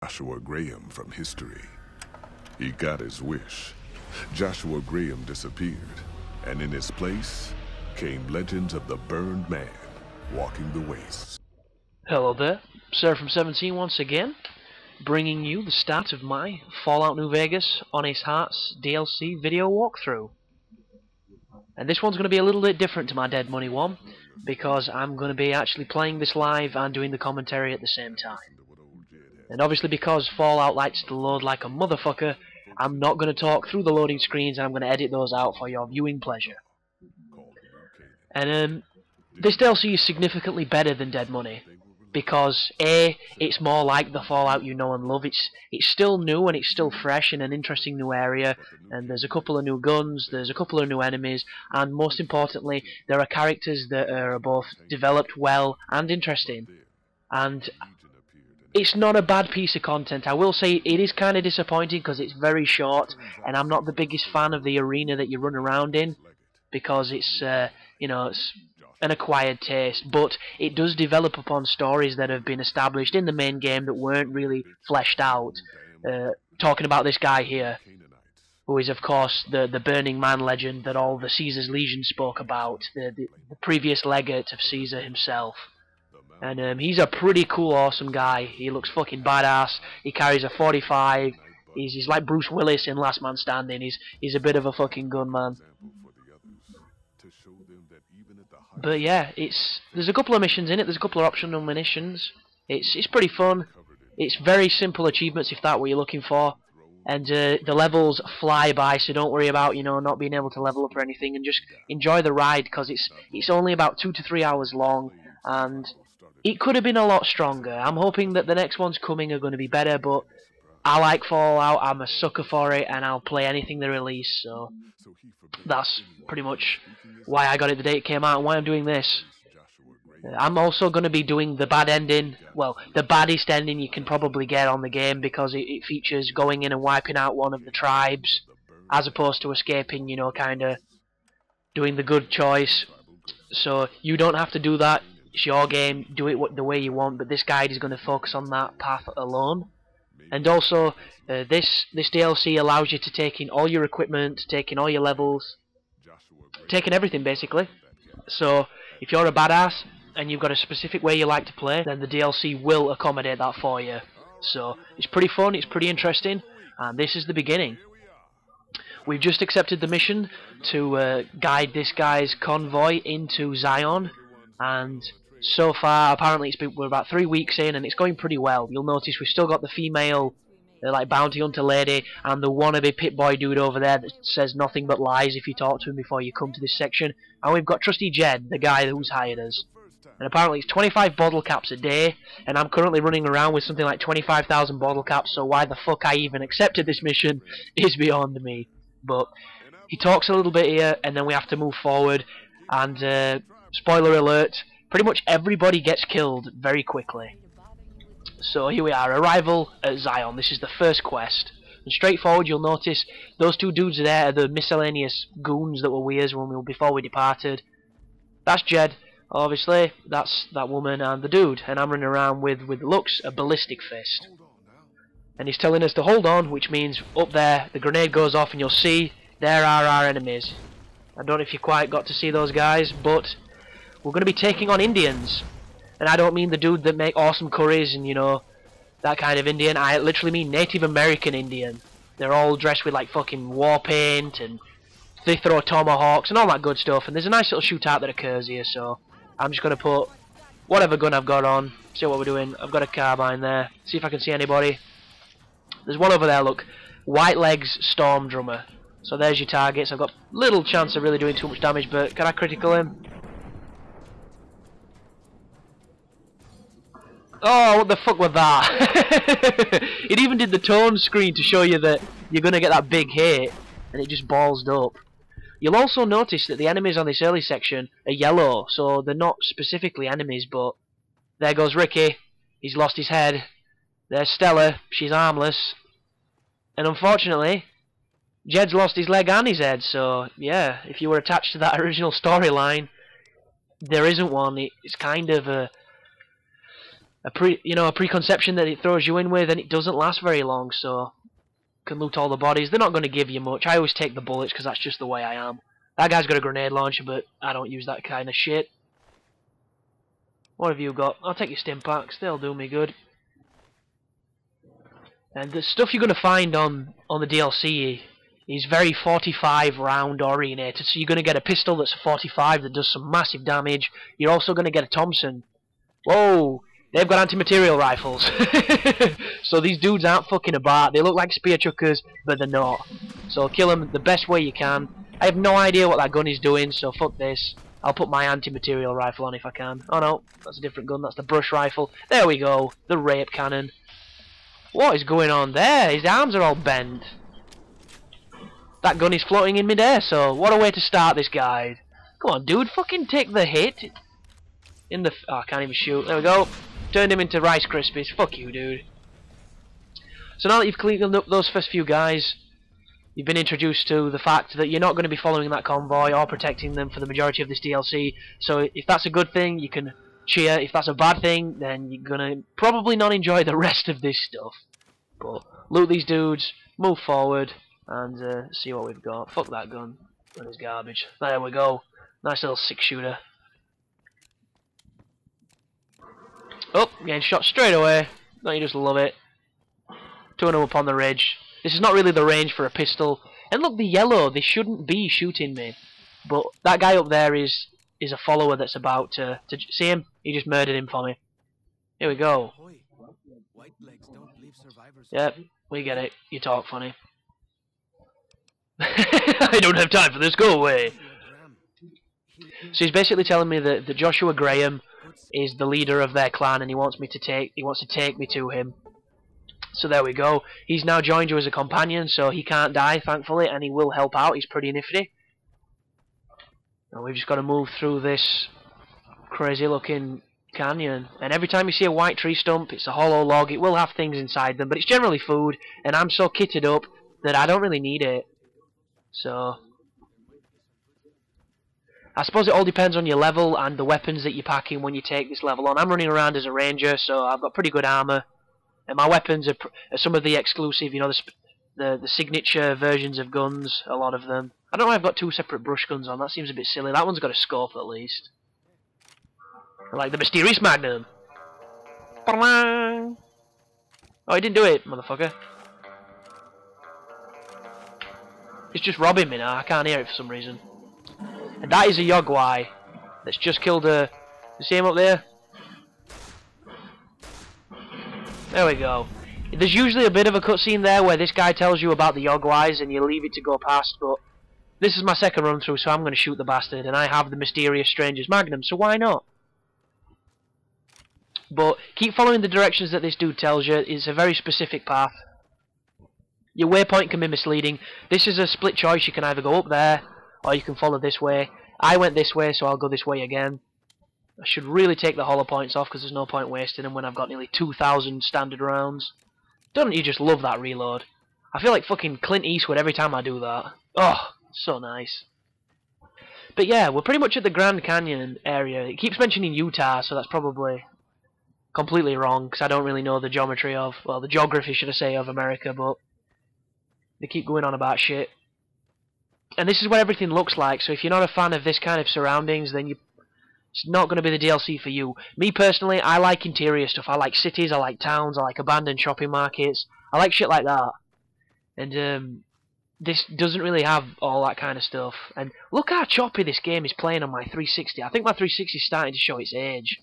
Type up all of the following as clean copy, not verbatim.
Joshua Graham from history. He got his wish. Joshua Graham disappeared, and in his place came legends of the burned man walking the wastes. Hello there, Sir from 17 once again, bringing you the start of my Fallout New Vegas Honest Hearts DLC video walkthrough. And this one's going to be a little bit different to my Dead Money one, because I'm going to be actually playing this live and doing the commentary at the same time. And obviously because Fallout likes to load like a motherfucker, I'm not going to talk through the loading screens, and I'm going to edit those out for your viewing pleasure. And this DLC is significantly better than Dead Money, because A, it's more like the Fallout you know and love. It's still new and it's still fresh in an interesting new area, and there's a couple of new guns, there's a couple of new enemies, and most importantly, there are characters that are both developed well and interesting. And it's not a bad piece of content. I will say it is kind of disappointing because it's very short, and I'm not the biggest fan of the arena that you run around in, because it's you know, it's an acquired taste, but it does develop upon stories that have been established in the main game that weren't really fleshed out. Talking about this guy here, who is of course the Burning Man legend that all the Caesar's Legion spoke about, the previous legate of Caesar himself. And he's a pretty cool, awesome guy. He looks fucking badass. He carries a 45. He's like Bruce Willis in Last Man Standing. He's a bit of a fucking gunman. But yeah, there's a couple of missions in it. There's a couple of optional missions. It's pretty fun. It's very simple achievements if that's what you're looking for. And the levels fly by, so don't worry about, you know, not being able to level up or anything, and just enjoy the ride, because it's only about 2 to 3 hours long, and it could have been a lot stronger. I'm hoping that the next ones coming are going to be better, but I like Fallout, I'm a sucker for it, and I'll play anything they release, so that's pretty much why I got it the day it came out and why I'm doing this. I'm also going to be doing the bad ending, well, the baddest ending you can probably get on the game, because it features going in and wiping out one of the tribes, as opposed to escaping, you know, kind of doing the good choice. So you don't have to do that. It's your game, do it the way you want, but this guide is going to focus on that path alone. And also, this DLC allows you to take in all your equipment, take in all your levels, take in everything basically. So, if you're a badass, and you've got a specific way you like to play, then the DLC will accommodate that for you. So, it's pretty fun, it's pretty interesting, and this is the beginning. We've just accepted the mission to guide this guy's convoy into Zion, and so far, apparently we're about 3 weeks in, and it's going pretty well. You'll notice we've still got the female like bounty hunter lady, and the wannabe Pip-Boy dude over there that says nothing but lies if you talk to him before you come to this section. And we've got Trusty Jed, the guy who's hired us. And apparently it's 25 bottle caps a day, and I'm currently running around with something like 25,000 bottle caps, so why the fuck I even accepted this mission is beyond me. But he talks a little bit here, and then we have to move forward, and spoiler alert, pretty much everybody gets killed very quickly. So here we are, arrival at Zion. This is the first quest. And straightforward, you'll notice those two dudes there are the miscellaneous goons that were with us before we departed. That's Jed, obviously. That's that woman and the dude. And I'm running around with looks a ballistic fist. And he's telling us to hold on, which means up there the grenade goes off and you'll see there are our enemies. I don't know if you quite got to see those guys, but we're going to be taking on Indians. And I don't mean the dude that make awesome curries and, you know, that kind of Indian. I literally mean Native American Indian. They're all dressed with like fucking war paint, and they throw tomahawks and all that good stuff. And there's a nice little shootout that occurs here, so I'm just going to put whatever gun I've got on, see what we're doing. I've got a carbine there, see if I can see anybody. There's one over there, look. White Legs Storm Drummer. So there's your targets. I've got little chance of really doing too much damage, but can I critical him? Oh, what the fuck was that? It even did the tone screen to show you that you're going to get that big hit, and it just ballsed up. You'll also notice that the enemies on this early section are yellow, so they're not specifically enemies, but there goes Ricky. He's lost his head. There's Stella. She's armless. And unfortunately, Jed's lost his leg and his head, so yeah, if you were attached to that original storyline, there isn't one. It's kind of a a preconception that it throws you in with, and it doesn't last very long. So can loot all the bodies. They're not going to give you much. I always take the bullets because that's just the way I am. That guy's got a grenade launcher, but I don't use that kind of shit. What have you got? I'll take your stim packs. They'll do me good. And the stuff you're going to find on the DLC is very 45 round orientated. So you're going to get a pistol that's a 45 that does some massive damage. You're also going to get a Thompson. Whoa! They've got anti-material rifles. So these dudes aren't fucking about. They look like spear chuckers, but they're not. So kill them the best way you can. I have no idea what that gun is doing, so fuck this. I'll put my anti-material rifle on if I can. Oh no, that's a different gun. That's the brush rifle. There we go. The rape cannon. What is going on there? His arms are all bent. That gun is floating in midair, so what a way to start this guide. Come on, dude, fucking take the hit. Oh, I can't even shoot. There we go. Turned him into Rice Krispies. Fuck you, dude. So now that you've cleaned up those first few guys, you've been introduced to the fact that you're not going to be following that convoy or protecting them for the majority of this DLC. So if that's a good thing, you can cheer. If that's a bad thing, then you're going to probably not enjoy the rest of this stuff. But loot these dudes, move forward, and see what we've got. Fuck that gun. That is garbage. There we go. Nice little 6-shooter. Oh, getting shot straight away. Don't you just love it? Two of them up on the ridge. This is not really the range for a pistol. And look, the yellow, they shouldn't be shooting me. But that guy up there is a follower that's about to see him? He just murdered him for me. Here we go. Yep, we get it. You talk funny. I don't have time for this, go away. So he's basically telling me that Joshua Graham is the leader of their clan, and he wants to take me to him. So there we go. He's now joined you as a companion, so he can't die, thankfully, and he will help out. He's pretty nifty. And we've just got to move through this crazy-looking canyon. And every time you see a white tree stump, it's a hollow log. It will have things inside them, but it's generally food, and I'm so kitted up that I don't really need it. So I suppose it all depends on your level and the weapons that you're packing when you take this level on. I'm running around as a ranger, so I've got pretty good armor, and my weapons are some of the exclusive, you know, the signature versions of guns. A lot of them. I don't know why I've got two separate brush guns on. That seems a bit silly. That one's got a scope at least. I like the mysterious magnum. Oh, he didn't do it, motherfucker. He's just robbing me now. I can't hear it for some reason. And that is a Yogwai that's just killed a... You see him up there? There we go. There's usually a bit of a cutscene there where this guy tells you about the Yogwais and you leave it to go past, but this is my second run through, so I'm going to shoot the bastard, and I have the mysterious stranger's magnum, so why not? But keep following the directions that this dude tells you. It's a very specific path. Your waypoint can be misleading. This is a split choice. You can either go up there, or you can follow this way. I went this way, so I'll go this way again. I should really take the hollow points off, because there's no point wasting them when I've got nearly 2,000 standard rounds. Don't you just love that reload? I feel like fucking Clint Eastwood every time I do that. Oh, so nice. But yeah, we're pretty much at the Grand Canyon area. It keeps mentioning Utah, so that's probably completely wrong, because I don't really know the geometry of, well, the geography, should I say, of America, but they keep going on about shit. And this is what everything looks like, so if you're not a fan of this kind of surroundings, then it's not going to be the DLC for you. Me personally, I like interior stuff. I like cities, I like towns, I like abandoned shopping markets. I like shit like that. And this doesn't really have all that kind of stuff. And look how choppy this game is playing on my 360. I think my 360 is starting to show its age.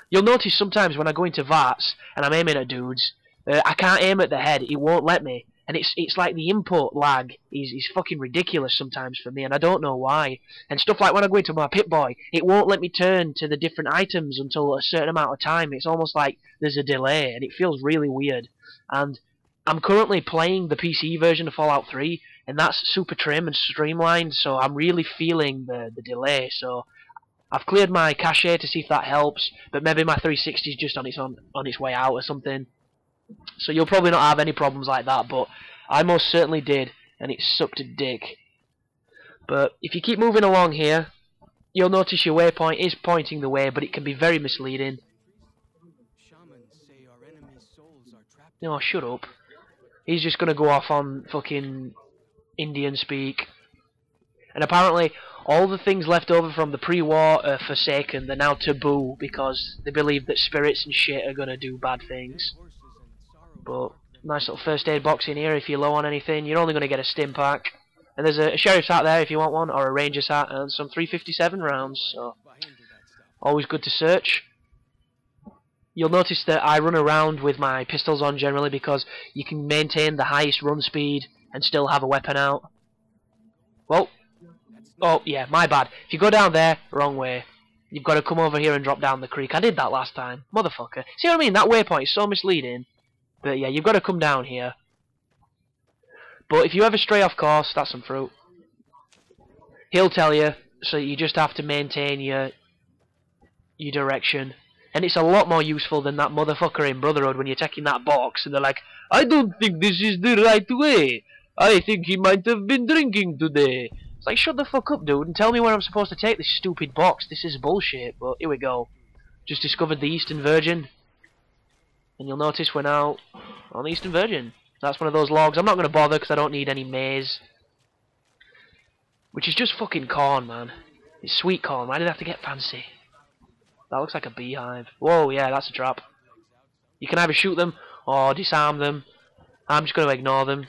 You'll notice sometimes when I go into VATS and I'm aiming at dudes, I can't aim at the head. It won't let me. And it's like the input lag is fucking ridiculous sometimes for me, and I don't know why. And stuff like when I go into my Pip-Boy, it won't let me turn to the different items until a certain amount of time. It's almost like there's a delay, and it feels really weird. And I'm currently playing the PC version of Fallout 3, and that's super trim and streamlined, so I'm really feeling the delay. So I've cleared my cache to see if that helps, but maybe my 360 is just on its way out or something. So you'll probably not have any problems like that, but I most certainly did, and it sucked a dick. But if you keep moving along here, you'll notice your waypoint is pointing the way, but it can be very misleading. No, shut up. He's just gonna go off on fucking Indian speak. And apparently, all the things left over from the pre-war are forsaken. They're now taboo because they believe that spirits and shit are gonna do bad things. But nice little first aid box in here if you're low on anything. You're only gonna get a stim pack. And there's a sheriff's hat there if you want one, or a ranger's hat, and some 357 rounds. So always good to search. You'll notice that I run around with my pistols on generally because you can maintain the highest run speed and still have a weapon out. Well, oh yeah, my bad. If you go down there, wrong way. You've got to come over here and drop down the creek. I did that last time. Motherfucker. See what I mean? That waypoint is so misleading. But yeah, you've got to come down here. But if you ever stray off course, that's some fruit. He'll tell you, so you just have to maintain your direction. And it's a lot more useful than that motherfucker in Brotherhood when you're taking that box and they're like, I don't think this is the right way. I think he might have been drinking today. It's like, shut the fuck up, dude, and tell me where I'm supposed to take this stupid box. This is bullshit, but here we go. Just discovered the Eastern Virgin. And you'll notice we're now on the Eastern Virgin. That's one of those logs. I'm not going to bother because I don't need any maize. Which is just fucking corn, man. It's sweet corn. Why did I have to get fancy? That looks like a beehive. Whoa, yeah, that's a trap. You can either shoot them or disarm them. I'm just going to ignore them.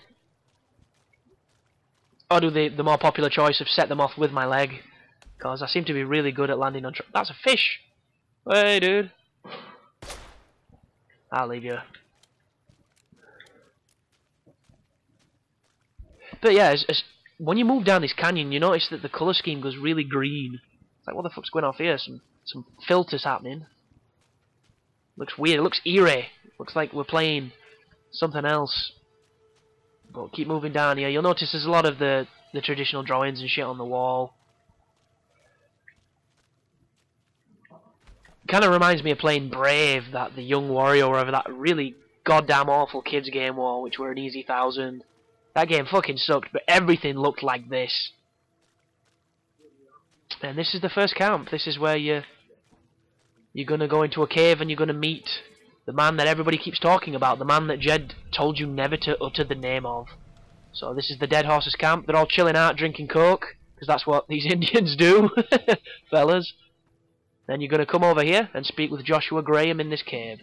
Or do the more popular choice of set them off with my leg. Because I seem to be really good at landing on traps. That's a fish! Hey, dude. I'll leave you. But yeah, when you move down this canyon, you notice that the colour scheme goes really green. It's like, what the fuck's going off here? Some filters happening. Looks weird. It looks eerie. Looks like we're playing something else. But keep moving down here. You'll notice there's a lot of the traditional drawings and shit on the wall. Kind of reminds me of playing Brave, the Young Warrior, or whatever that really goddamn awful kids game war, which were an easy 1000. That game fucking sucked, but everything looked like this. And this is the first camp. This is where you're gonna go into a cave and you're gonna meet the man that everybody keeps talking about, the man that Jed told you never to utter the name of. So this is the Dead Horses camp. They're all chilling out, drinking coke, because that's what these Indians do, fellas. Then you're gonna come over here and speak with Joshua Graham in this cave.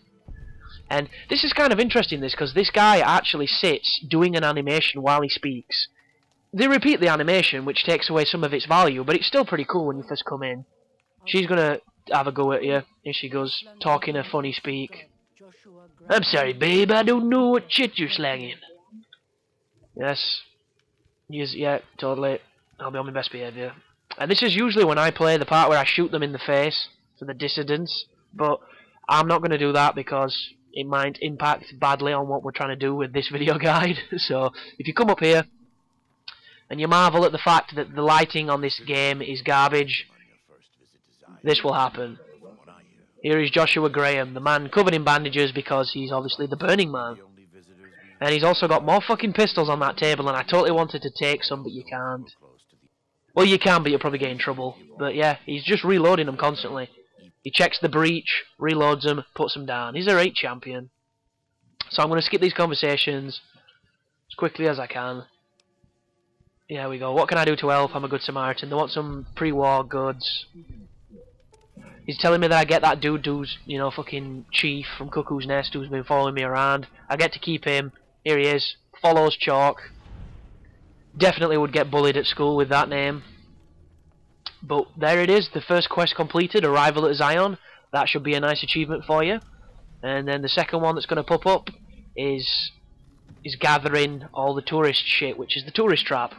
And this is kind of interesting, because this guy actually sits doing an animation while he speaks. They repeat the animation, which takes away some of its value, but it's still pretty cool when you first come in. She's gonna have a go at you. Here she goes, talking a funny speak. I'm sorry, babe, I don't know what shit you're slanging. Yes. Yeah, totally. I'll be on my best behaviour. And this is usually when I play the part where I shoot them in the face, for the dissidents, but I'm not going to do that because it might impact badly on what we're trying to do with this video guide. So, if you come up here, and you marvel at the fact that the lighting on this game is garbage, this will happen. Here is Joshua Graham, the man covered in bandages because he's obviously the Burning Man. And he's also got more fucking pistols on that table, and I totally wanted to take some, but you can't. Well, you can, but you'll probably get in trouble. But yeah, he's just reloading them constantly. He checks the breach, reloads them, puts them down. He's a rate champion. So I'm going to skip these conversations as quickly as I can. Here we go. What can I do to help? I'm a good Samaritan. They want some pre-war goods. He's telling me that I get that dude who's, you know, fucking Chief from Cuckoo's Nest who's been following me around. I get to keep him. Here he is. Follows Chalk. Definitely would get bullied at school with that name. But there it is. The first quest completed. Arrival at Zion. That should be a nice achievement for you. And then the second one that's going to pop up is gathering all the tourist shit, which is the tourist trap.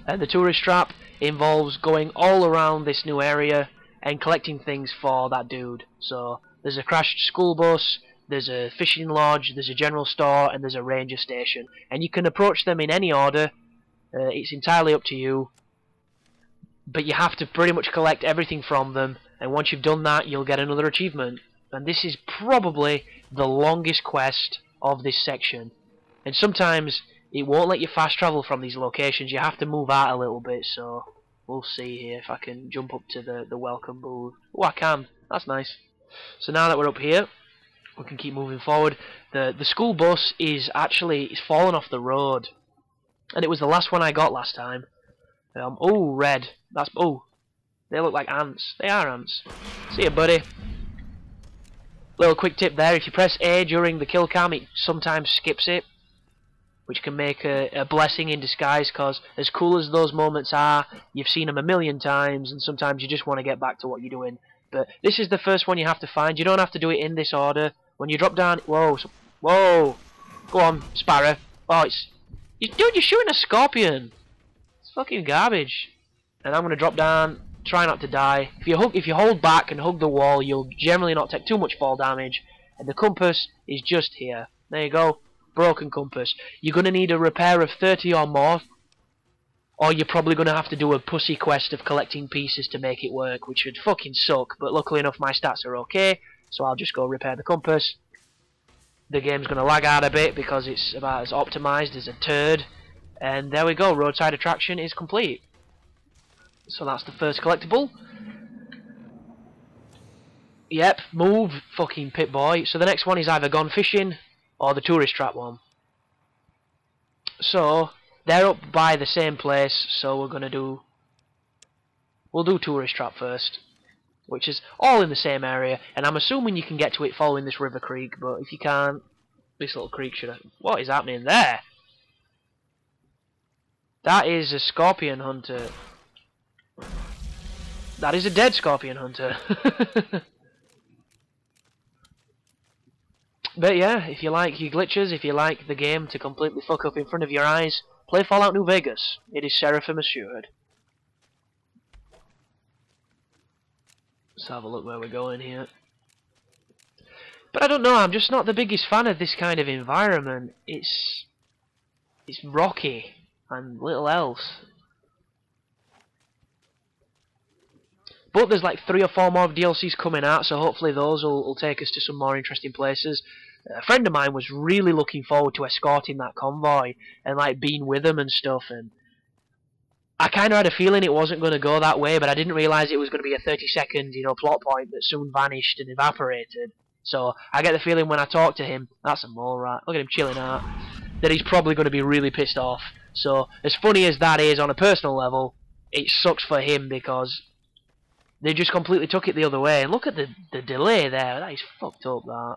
And the tourist trap involves going all around this new area and collecting things for that dude. So there's a crashed school bus, there's a fishing lodge, there's a general store, and there's a ranger station. And you can approach them in any order. It's entirely up to you. But you have to pretty much collect everything from them, and once you've done that, you'll get another achievement. And this is probably the longest quest of this section. And sometimes it won't let you fast travel from these locations. You have to move out a little bit, so we'll see here if I can jump up to the welcome booth. Oh, I can. That's nice. So now that we're up here, we can keep moving forward. The school bus is actually fallen off the road, and it was the last one I got last time. Oh, red. Oh, they look like ants. They are ants. See ya, buddy. Little quick tip there: if you press A during the kill cam, it sometimes skips it, which can make a blessing in disguise, because as cool as those moments are, you've seen them a million times, and sometimes you just want to get back to what you're doing. But this is the first one you have to find. You don't have to do it in this order. When you drop down... Whoa! Whoa! Go on, Sparrow. Oh, dude, you're shooting a scorpion! It's fucking garbage. And I'm going to drop down, try not to die. If you hold back and hug the wall, you'll generally not take too much fall damage. And the compass is just here. There you go. Broken compass. You're going to need a repair of 30 or more, or you're probably going to have to do a pussy quest of collecting pieces to make it work, which would fucking suck, but luckily enough my stats are okay, so I'll just go repair the compass. The game's going to lag out a bit because it's about as optimised as a turd, and there we go, roadside attraction is complete. So that's the first collectible. Yep, move, fucking pit boy. So the next one is either gone fishing or the tourist trap one. So they're up by the same place, so we'll do tourist trap first, which is all in the same area, and I'm assuming you can get to it following this river creek, but if you can't, this little creek should have... What is happening there? That is a scorpion hunter. That is a dead scorpion hunter. But yeah, if you like your glitches, if you like the game to completely fuck up in front of your eyes, play Fallout New Vegas. It is Seraphim assured. Let's have a look where we're going here. But I don't know, I'm just not the biggest fan of this kind of environment. It's rocky and little else. But there's like 3 or 4 more DLCs coming out, so hopefully those will take us to some more interesting places. A friend of mine was really looking forward to escorting that convoy and like being with them and stuff, and I kind of had a feeling it wasn't going to go that way, but I didn't realise it was going to be a 30-second, plot point that soon vanished and evaporated. So I get the feeling when I talk to him, that's a mole rat, look at him chilling out, that he's probably going to be really pissed off. So as funny as that is on a personal level, it sucks for him because they just completely took it the other way. And look at the delay there. That is fucked up, that.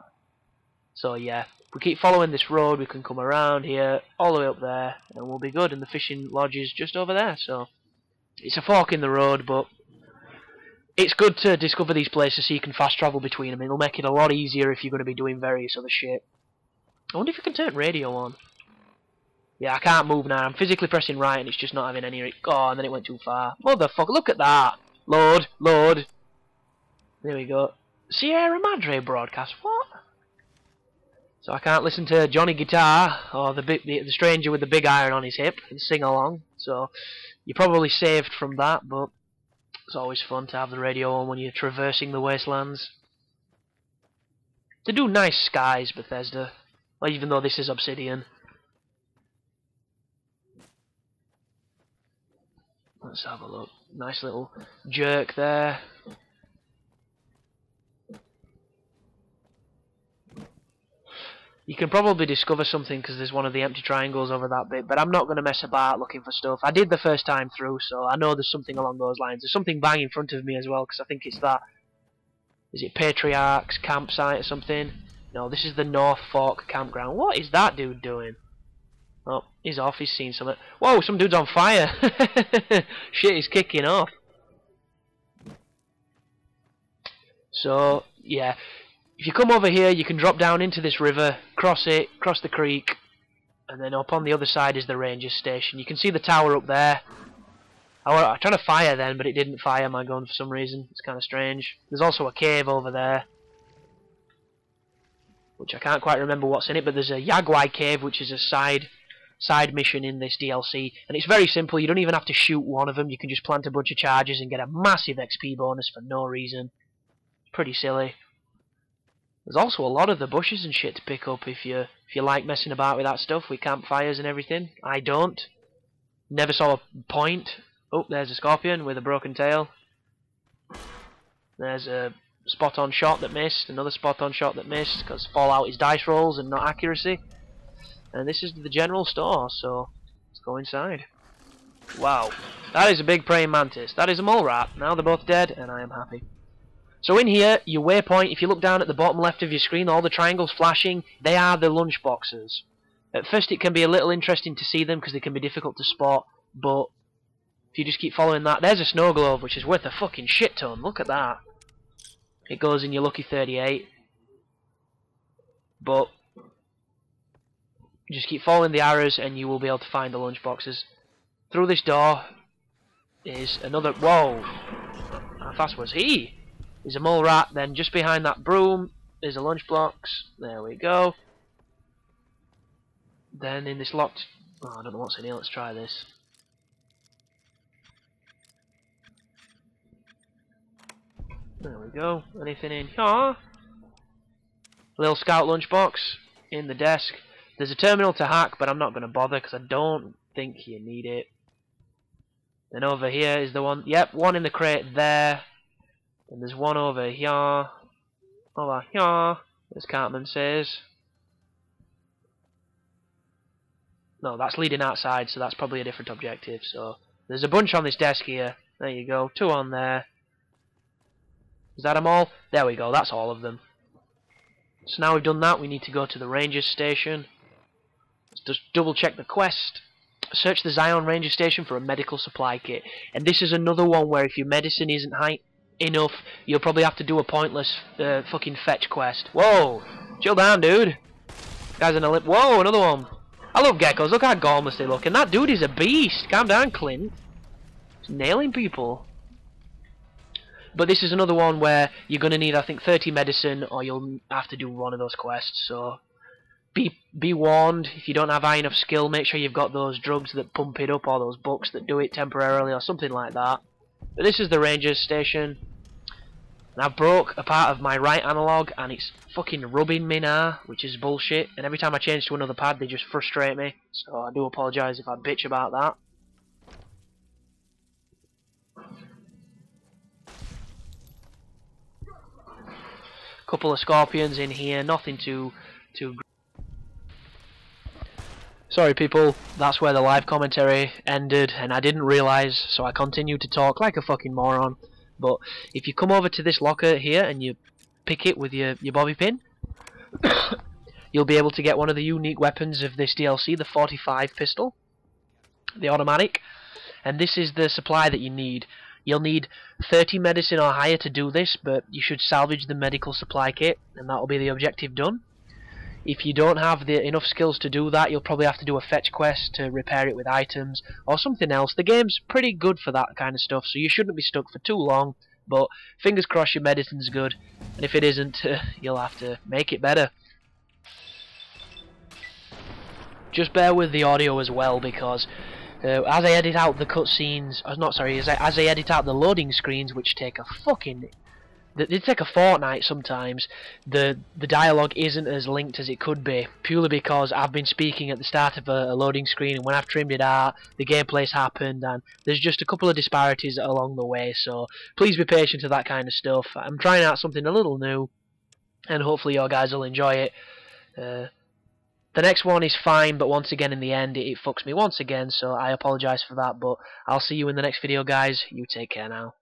So yeah, if we keep following this road, we can come around here, all the way up there, and we'll be good. And the fishing lodge is just over there. So it's a fork in the road, but it's good to discover these places so you can fast travel between them. It'll make it a lot easier if you're going to be doing various other shit. I wonder if you can turn radio on. Yeah, I can't move now. I'm physically pressing right, and it's just not having any... Oh, and then it went too far. Motherfucker, look at that! Load. There we go. Sierra Madre broadcast. What? So I can't listen to Johnny Guitar or the stranger with the big iron on his hip and sing along. So you're probably saved from that, but it's always fun to have the radio on when you're traversing the wastelands. They do nice skies, Bethesda. Well, even though this is Obsidian. Let's have a look. Nice little jerk there. You can probably discover something because there's one of the empty triangles over that bit, but I'm not going to mess about looking for stuff. I did the first time through, so I know there's something along those lines. There's something bang in front of me as well, because I think it's that... Is it Patriarch's campsite or something? No, this is the North Fork campground. What is that dude doing? Oh, he's off, he's seen something. Whoa, some dude's on fire! Shit is kicking off. So, yeah. If you come over here, you can drop down into this river, cross it, cross the creek, and then up on the other side is the ranger's station. You can see the tower up there. I tried to fire then, but it didn't fire my gun for some reason. It's kind of strange. There's also a cave over there, which I can't quite remember what's in it, but there's a Yagwai cave, which is a side mission in this DLC, and it's very simple. You don't even have to shoot one of them. You can just plant a bunch of charges and get a massive XP bonus for no reason. It's pretty silly. There's also a lot of the bushes and shit to pick up if you like messing about with that stuff, with campfires and everything. I don't. Never saw a point. Oh, there's a scorpion with a broken tail. There's a spot-on shot that missed, another spot-on shot that missed, because Fallout is dice rolls and not accuracy. And this is the general store, so let's go inside. Wow, that is a big praying mantis. That is a mole rat. Now they're both dead, and I am happy. So in here, your waypoint, if you look down at the bottom left of your screen, all the triangles flashing, they are the lunch boxes. At first it can be a little interesting to see them because they can be difficult to spot, but if you just keep following that, there's a snow globe, which is worth a fucking shit ton. Look at that. It goes in your lucky 38. But just keep following the arrows and you will be able to find the lunch boxes. Through this door is another... Whoa! How fast was he? There's a mole rat, then just behind that broom is a lunchbox. There we go. Then in this locked... Oh, I don't know what's in here, let's try this. There we go. Anything in here? Little scout lunchbox in the desk. There's a terminal to hack, but I'm not going to bother because I don't think you need it. Then over here is the one... Yep, one in the crate there. And there's one over here. Over here, as Cartman says. No, that's leading outside, so that's probably a different objective. So there's a bunch on this desk here. There you go, 2 on there. Is that them all? There we go, that's all of them. So now we've done that, we need to go to the Rangers station. Let's just double check the quest. Search the Zion Ranger station for a medical supply kit. And this is another one where if your medicine isn't high enough, you'll probably have to do a pointless fucking fetch quest. Whoa! Chill down, dude. Guy's in a lip. Whoa, another one. I love geckos. Look how gormless they look. And that dude is a beast. Calm down, Clint. He's nailing people. But this is another one where you're going to need, I think, 30 medicine, or you'll have to do one of those quests. So be warned. If you don't have high enough skill, make sure you've got those drugs that pump it up, or those books that do it temporarily, or something like that. But this is the Rangers station. And I broke a part of my right analog, and it's fucking rubbing me now, which is bullshit. And every time I change to another pad, they just frustrate me. So I do apologise if I bitch about that. Couple of scorpions in here, nothing too. Sorry people, that's where the live commentary ended, and I didn't realise, so I continued to talk like a fucking moron. But if you come over to this locker here and you pick it with your bobby pin, you'll be able to get one of the unique weapons of this DLC, the 45 pistol, the automatic, and this is the supply that you need. You'll need 30 medicine or higher to do this, but you should salvage the medical supply kit, and that'll be the objective done. If you don't have enough skills to do that, you'll probably have to do a fetch quest to repair it with items, or something else. The game's pretty good for that kind of stuff, so you shouldn't be stuck for too long, but fingers crossed your medicine's good, and if it isn't, you'll have to make it better. Just bear with the audio as well, because as I edit out the cutscenes, as I edit out the loading screens, which take a fucking... They take a fortnight sometimes. The dialogue isn't as linked as it could be, purely because I've been speaking at the start of a loading screen, and when I've trimmed it out, the gameplay's happened, and there's just a couple of disparities along the way, so please be patient to that kind of stuff. I'm trying out something a little new, and hopefully your guys will enjoy it. The next one is fine, but once again in the end it fucks me once again, so I apologise for that, but I'll see you in the next video guys. You take care now.